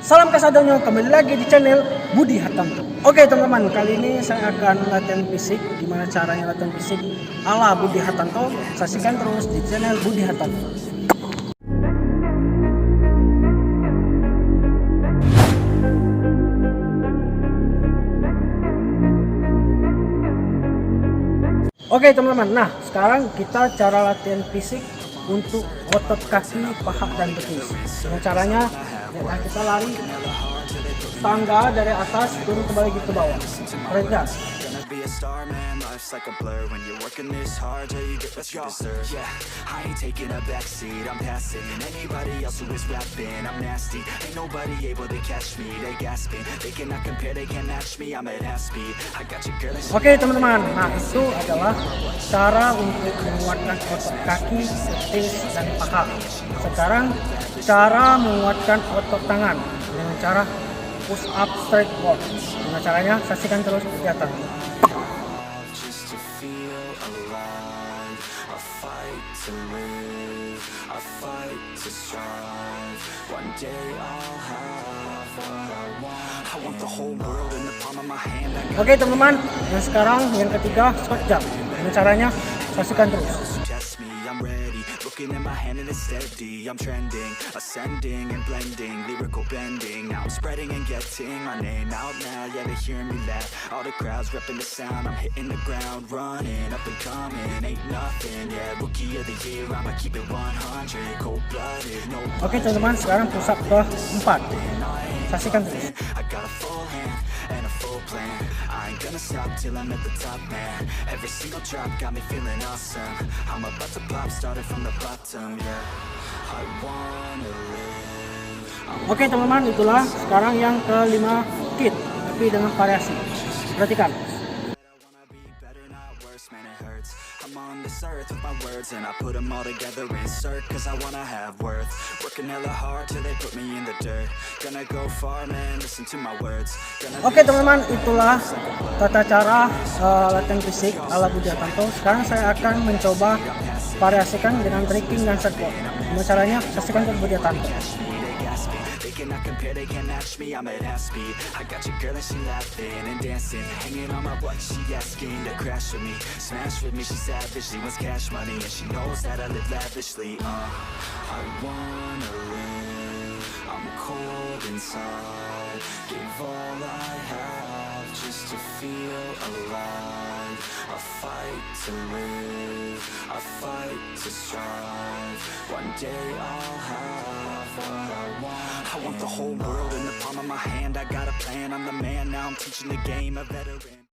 Salam Kasadonyo, kembali lagi di channel Budi Hartanto. Oke teman-teman, kali ini saya akan latihan fisik. Gimana caranya latihan fisik ala Budi Hartanto? Saksikan terus di channel Budi Hartanto. Oke teman-teman, nah sekarang kita cara latihan fisik untuk otot kaki, paha, dan betis. Dengan caranya, ya, kita lari tangga dari atas turun kembali ke bawah. Perhatikan. Be a star, man, life's like a blur. When you're working this hard, yeah, you get what you deserve. Yeah, I ain't taking a backseat, I'm passing anybody else who is rapping. I'm nasty, ain't nobody able to catch me. They gasping, they cannot compare, they can't match me. I'm at half speed, I got your girl. Oke teman-teman, nah itu adalah cara untuk menguatkan otot kaki, betis, dan paha. Sekarang cara menguatkan otot tangan dengan cara push up straight squat. Dengan caranya saksikan terus kegiatan. To live, I fight to strive. One day I'll have what I want. I want the whole world in the palm of my hand. Oke teman-teman, yang sekarang yang ketiga squat jump. Dengan caranya saksikan terus. I'm ready, looking at my hand and it's steady. I'm trending, ascending and blending, lyrical bending. Now I'm spreading and getting my name out now. Yeah, they hearing me laugh. All the crowds repping the sound. I'm hitting the ground, running, up and coming. Ain't nothing, yeah, rookie of the year. I'ma keep it 100, cold-blooded, no. Oke teman-teman, sekarang push up ke 4. Saksikan terus. I got a full hand and a full plan. I ain't gonna stop till I'm at the top, man. Every single drop got me feeling awesome. I'm about to pop, started from the bottom, yeah. I wanna live. Oke teman-teman, itulah sekarang yang kelima kit, tapi dengan variasi. Perhatikan. I'm on this earth with my words and I put them all together, insert, cause I wanna have worth. Working hella hard till they put me in the dirt. Gonna go far, man, listen to my words. Oke teman-teman, itulah tata cara latihan fisik ala Budi Hartanto. Sekarang saya akan mencoba variasikan dengan tricking dan squat. Gimana caranya? Saksikan ke Budi Hartanto. They cannot compare, they can't match me. I'm at half speed. I got your girl and she laughing and dancing, hanging on my butt. She asking to crash with me, smash with me. She savage, she wants cash money and she knows that I live lavishly. I wanna live. I'm cold inside. Give all I have just to feel alive. I fight to live. I fight to strive. One day I'll have what I want. I want the whole world in the palm of my hand. I got a plan, I'm the man, now I'm teaching the game, a veteran.